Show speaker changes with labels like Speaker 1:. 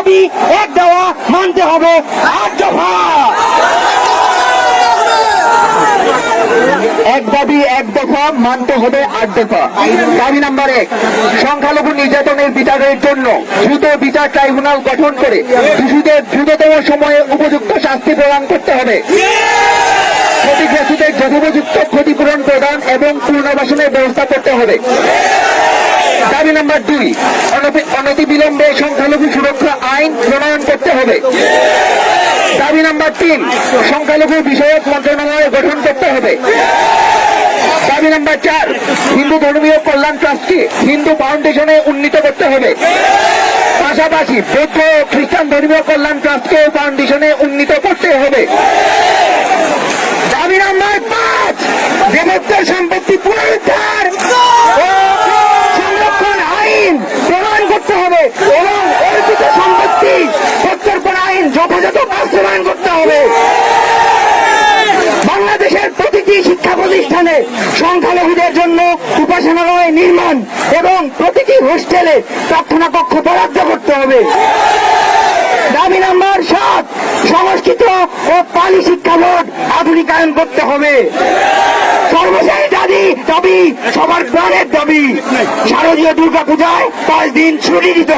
Speaker 1: দাবি এক দেওয়া মানতে হবে 8 দফা। এক দাবি এক দফা মানতে হবে 8 দফা। দাবি নাম্বার 1, সংখ্যালঘু নির্যাতনের বিচারের জন্য দ্রুত বিচার ট্রাইব্যুনাল গঠন করে দোষীদের দ্রুততম সময়ে উপযুক্ত শাস্তি প্রদান করতে হবে। ক্ষতিগ্রস্তদের যথোপযুক্ত ক্ষতিপূরণ প্রদান এবং পুনর্বাসনের ব্যবস্থা করতে হবে। দাবি নাম্বার 2, অনতিবিলম্বে সংখ্যালঘু সুরক্ষা আইন প্রণয়ন করতে হবে। দাবি নাম্বার 3, সংখ্যালঘু বিষয়ক মন্ত্রণালয় গঠন করতে হবে। দাবি নাম্বার 4, হিন্দু ধর্মীয় কল্যাণ ট্রাস্টকে হিন্দু ফাউন্ডেশনে উন্নীত করতে হবে। পাশাপাশি বৌদ্ধ ও খ্রিস্টান ধর্মীয় কল্যাণ ট্রাস্টকে ফাউন্ডেশনে উন্নীত করতে হবে। দাবি নাম্বার 5, দেবত্বের সম্পত্তি পুনরুদ্ধার ও সংরক্ষণ আইন প্রণয়ন করতে হবে এবং অর্পিত সম্পত্তি প্রত্যর্পণ আইন যথাযথ বাস্তবায়ন করতে হবে। বাংলাদেশের প্রতিটি শিক্ষা প্রতিষ্ঠানে সংখ্যালঘুদের জন্য উপাসনালয় নির্মাণ এবং প্রতিটি হোস্টেলে প্রার্থনা কক্ষ বরাদ্দ করতে হবে। দাবি নাম্বার 7, সংস্কৃত ও পালি শিক্ষা বোর্ড আধুনিকায়ন করতে হবে। সর্বশেষ দাবি সবার প্রাণের দাবি, শারদীয় দুর্গাপূজায় 5 দিন ছুটি দিতে হবে।